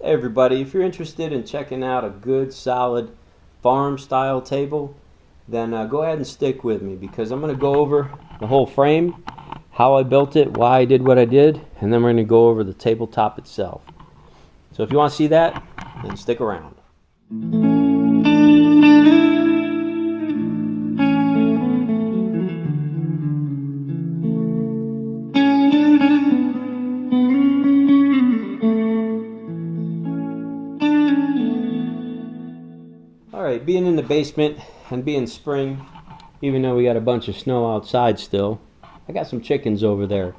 Hey everybody, if you're interested in checking out a good solid farm style table, then go ahead and stick with me, because I'm going to go over the whole frame, how I built it, why I did what I did, and then we're going to go over the tabletop itself. So if you want to see that, then stick around. Alright, being in the basement and being spring, even though we got a bunch of snow outside still, I got some chickens over there.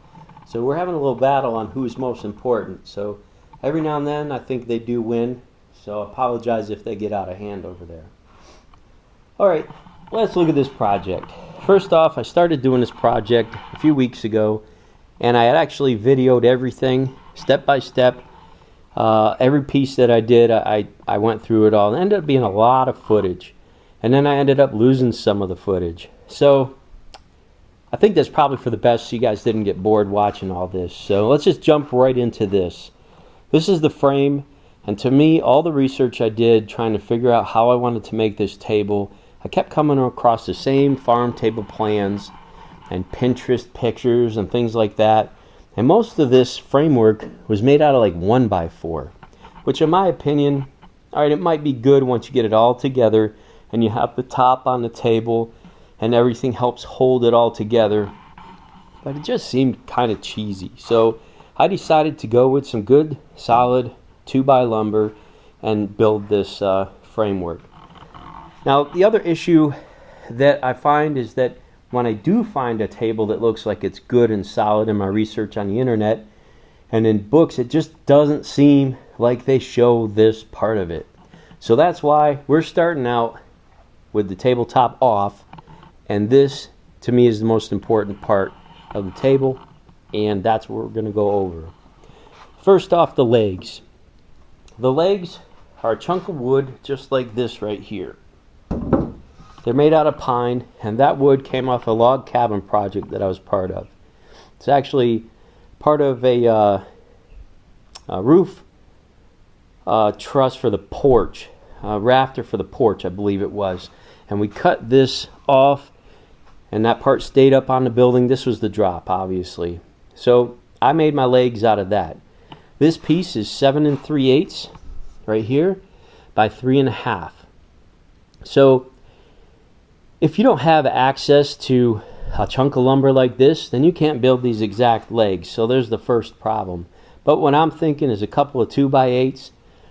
So we're having a little battle on who's most important. So every now and then I think they do win, so I apologize if they get out of hand over there. Alright, let's look at this project. First off, I started doing this project a few weeks ago, and I had actually videoed everything step by step. Every piece that I did, I went through it all. It ended up being a lot of footage, and then I ended up losing some of the footage. So I think that's probably for the best, so you guys didn't get bored watching all this. So let's just jump right into this. This is the frame, and to me, all the research I did trying to figure out how I wanted to make this table, I kept coming across the same farm table plans and Pinterest pictures and things like that. And most of this framework was made out of like 1x4, which in my opinion, alright, it might be good once you get it all together and you have the top on the table and everything helps hold it all together, but it just seemed kind of cheesy. So I decided to go with some good solid 2x lumber and build this framework. Now the other issue that I find is that when I do find a table that looks like it's good and solid in my research on the internet and in books, it just doesn't seem like they show this part of it. So that's why we're starting out with the tabletop off, and this to me is the most important part of the table, and that's what we're going to go over. First off, the legs. The legs are a chunk of wood just like this right here. They're made out of pine, and that wood came off a log cabin project that I was part of. It's actually part of a roof truss for the porch, rafter for the porch, I believe it was. And we cut this off, and that part stayed up on the building. This was the drop, obviously. So I made my legs out of that. This piece is 7 3/8 right here by 3.5. So if you don't have access to a chunk of lumber like this, then you can't build these exact legs. So there's the first problem. But what I'm thinking is a couple of 2x8s,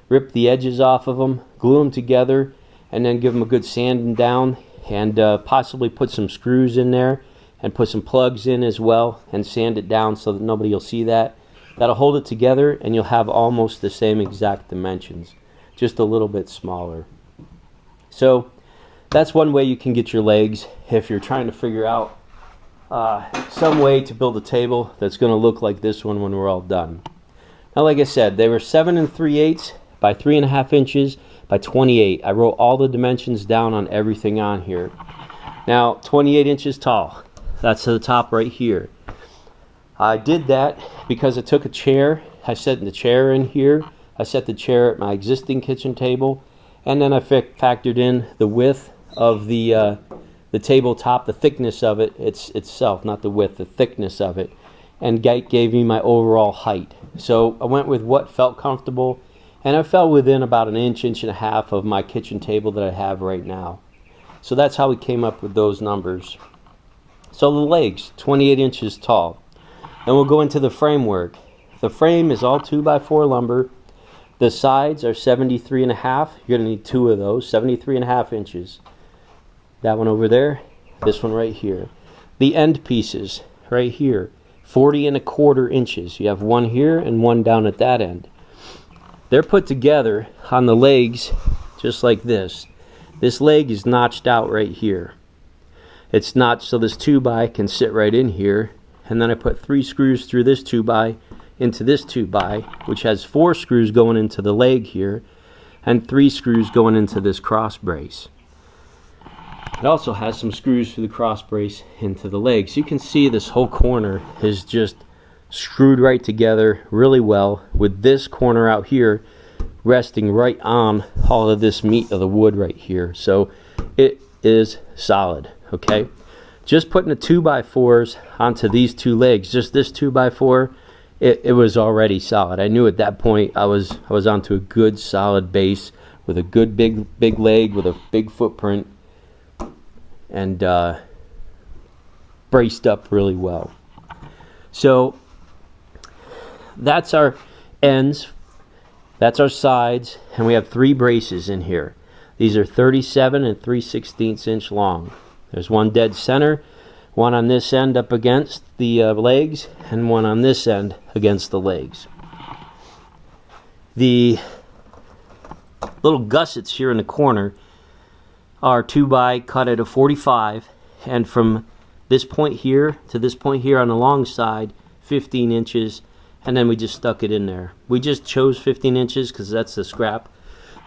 rip the edges off of them, glue them together, and then give them a good sanding down, and possibly put some screws in there and put some plugs in as well and sand it down so that nobody will see that. That'll hold it together, and you'll have almost the same exact dimensions, just a little bit smaller. So that's one way you can get your legs if you're trying to figure out some way to build a table that's going to look like this one when we're all done. Now, like I said, they were 7 3/8 by 3.5 inches by 28. I wrote all the dimensions down on everything on here. Now, 28 inches tall. That's the top right here. I did that because I took a chair. I set the chair in here. I set the chair at my existing kitchen table, and then I factored in the width of the tabletop, the thickness of it itself, not the width, the thickness of it, and gave me my overall height. So I went with what felt comfortable, and I fell within about an inch, inch and a half of my kitchen table that I have right now. So that's how we came up with those numbers. So the legs, 28 inches tall. Then we'll go into the framework. The frame is all 2x4 lumber. The sides are 73.5. You're going to need two of those, 73.5 inches. That one over there, this one right here. The end pieces right here, 40.25 inches. You have one here and one down at that end. They're put together on the legs just like this. This leg is notched out right here. It's notched so this 2x can sit right in here, and then I put 3 screws through this 2x into this 2x, which has 4 screws going into the leg here and 3 screws going into this cross brace. It also has some screws through the cross brace into the legs. You can see this whole corner is just screwed right together really well, with this corner out here resting right on all of this meat of the wood right here. So it is solid, okay? Just putting the 2x4s onto these two legs, just this 2x4, it was already solid. I knew at that point I was onto a good solid base with a good big leg with a big footprint, and braced up really well. So that's our ends, that's our sides, and we have 3 braces in here. These are 37 and 3/16 inch long. There's one dead center, one on this end up against the legs, and one on this end against the legs. The little gussets here in the corner are 2x cut at a 45, and from this point here to this point here on the long side, 15 inches, and then we just stuck it in there. We just chose 15 inches because that's the scrap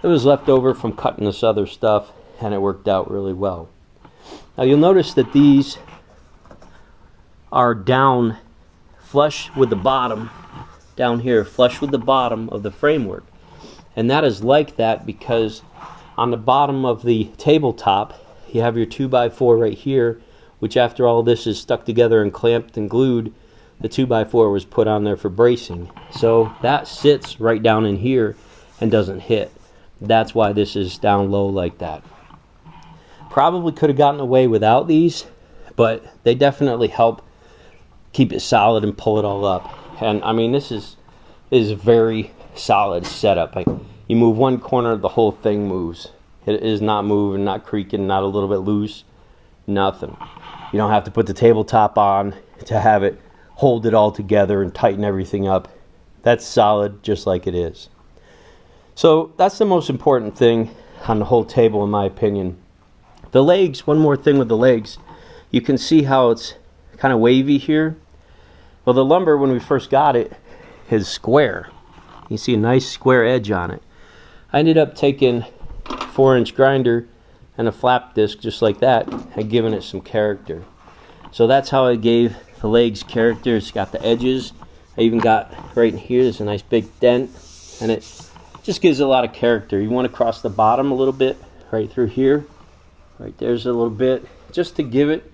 that was left over from cutting this other stuff, and it worked out really well. Now you'll notice that these are down flush with the bottom, down here, flush with the bottom of the framework. And that is like that because on the bottom of the tabletop, you have your 2x4 right here, which after all this is stuck together and clamped and glued, the 2x4 was put on there for bracing. So that sits right down in here and doesn't hit. That's why this is down low like that. Probably could have gotten away without these, but they definitely help keep it solid and pull it all up. And I mean, this is very solid setup. Like, you move one corner, the whole thing moves. It is not moving, not creaking, not a little bit loose, nothing. You don't have to put the tabletop on to have it hold it all together and tighten everything up. That's solid just like it is. So that's the most important thing on the whole table in my opinion. The legs, one more thing with the legs, you can see how it's kind of wavy here. Well, the lumber when we first got it is square. You see a nice square edge on it. I ended up taking 4-inch grinder and a flap disc just like that and giving it some character. So that's how I gave the legs character. It's got the edges. I even got right in here, there's a nice big dent, and it just gives it a lot of character. You want to cross the bottom a little bit right through here. Right there's a little bit, just to give it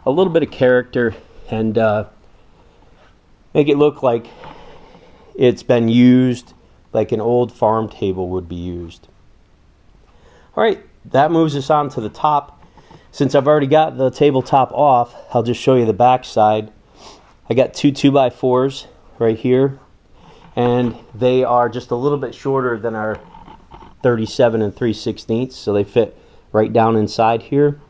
a little bit of character and make it look like it's been used like an old farm table would be used. Alright, that moves us on to the top. Since I've already got the tabletop off, I'll just show you the back side. I got 2 2x4s right here, and they are just a little bit shorter than our 37 and 3/16, so they fit right down inside here.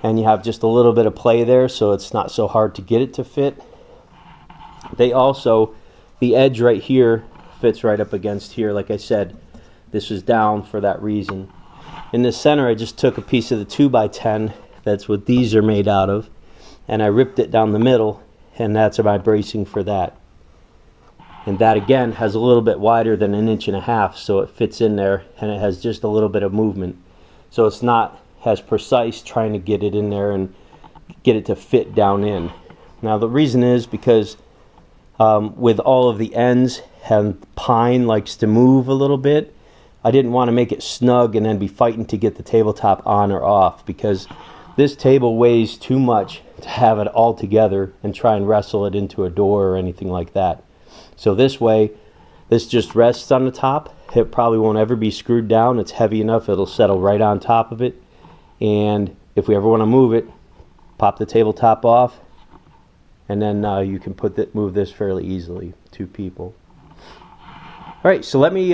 And you have just a little bit of play there, so it's not so hard to get it to fit. They also, the edge right here fits right up against here. Like I said, this was down for that reason. In the center, I just took a piece of the 2x10, that's what these are made out of, and I ripped it down the middle, and that's my bracing for that. And that again has a little bit wider than 1.5 inches, so it fits in there, and it has just a little bit of movement. So it's not as precise trying to get it in there and get it to fit down in. Now the reason is because with all of the ends, and pine likes to move a little bit, I didn't want to make it snug and then be fighting to get the tabletop on or off, because this table weighs too much to have it all together and try and wrestle it into a door or anything like that. So this way, this just rests on the top. It probably won't ever be screwed down. It's heavy enough, it'll settle right on top of it. And if we ever want to move it, pop the tabletop off, and then you can move this fairly easily, 2 people. Alright, so let me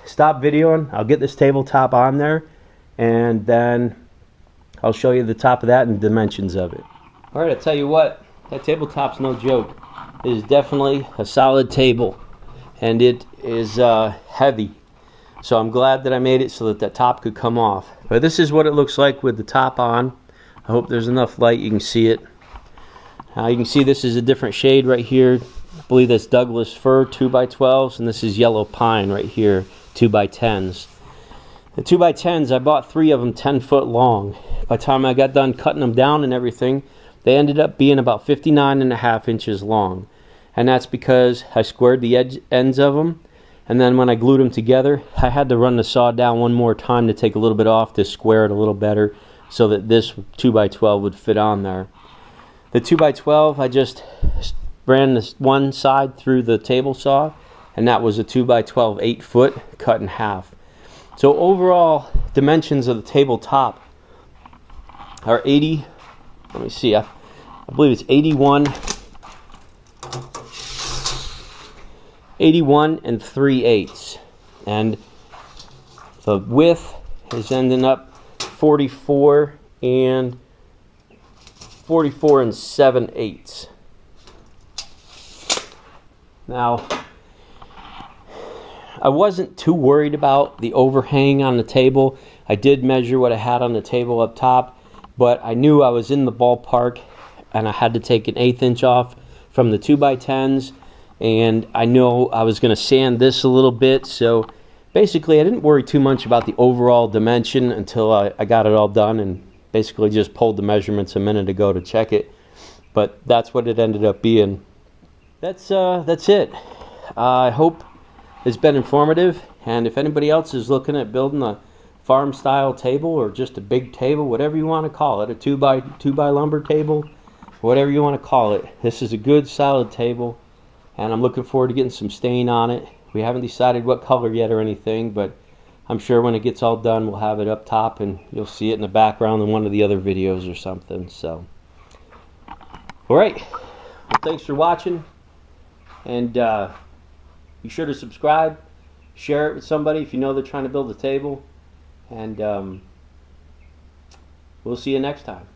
stop videoing. I'll get this tabletop on there, and then I'll show you the top of that and dimensions of it. Alright, I'll tell you what, that tabletop's no joke. It is definitely a solid table, and it is heavy. So I'm glad that I made it so that that top could come off. But this is what it looks like with the top on. I hope there's enough light you can see it. You can see this is a different shade right here. I believe that's Douglas fir 2x12s, and this is yellow pine right here, 2x10s. The 2x10s, I bought 3 of them 10 foot long. By the time I got done cutting them down and everything, they ended up being about 59.5 inches long. And that's because I squared the ends of them, And then when I glued them together, I had to run the saw down one more time to take a little bit off to square it a little better so that this 2x12 would fit on there. The 2x12, I just ran this one side through the table saw, and that was a 2x12 8 foot cut in half. So overall dimensions of the tabletop are 80, let me see, I believe it's 81 and 3/8, and the width is ending up 44 and 7/8. Now, I wasn't too worried about the overhang on the table. I did measure what I had on the table up top, but I knew I was in the ballpark, and I had to take an 1/8 inch off from the 2x10s, and I know I was going to sand this a little bit. So basically I didn't worry too much about the overall dimension until I got it all done, and basically just pulled the measurements a minute ago to check it. But that's what it ended up being. That's it. I hope it's been informative, and if anybody else is looking at building a farm style table or just a big table, whatever you want to call it, a 2x2 lumber table, whatever you want to call it, this is a good solid table, and I'm looking forward to getting some stain on it. We haven't decided what color yet or anything, but I'm sure when it gets all done we'll have it up top and you'll see it in the background in one of the other videos or something. So alright, well, thanks for watching, and be sure to subscribe, share it with somebody if you know they're trying to build a table, and we'll see you next time.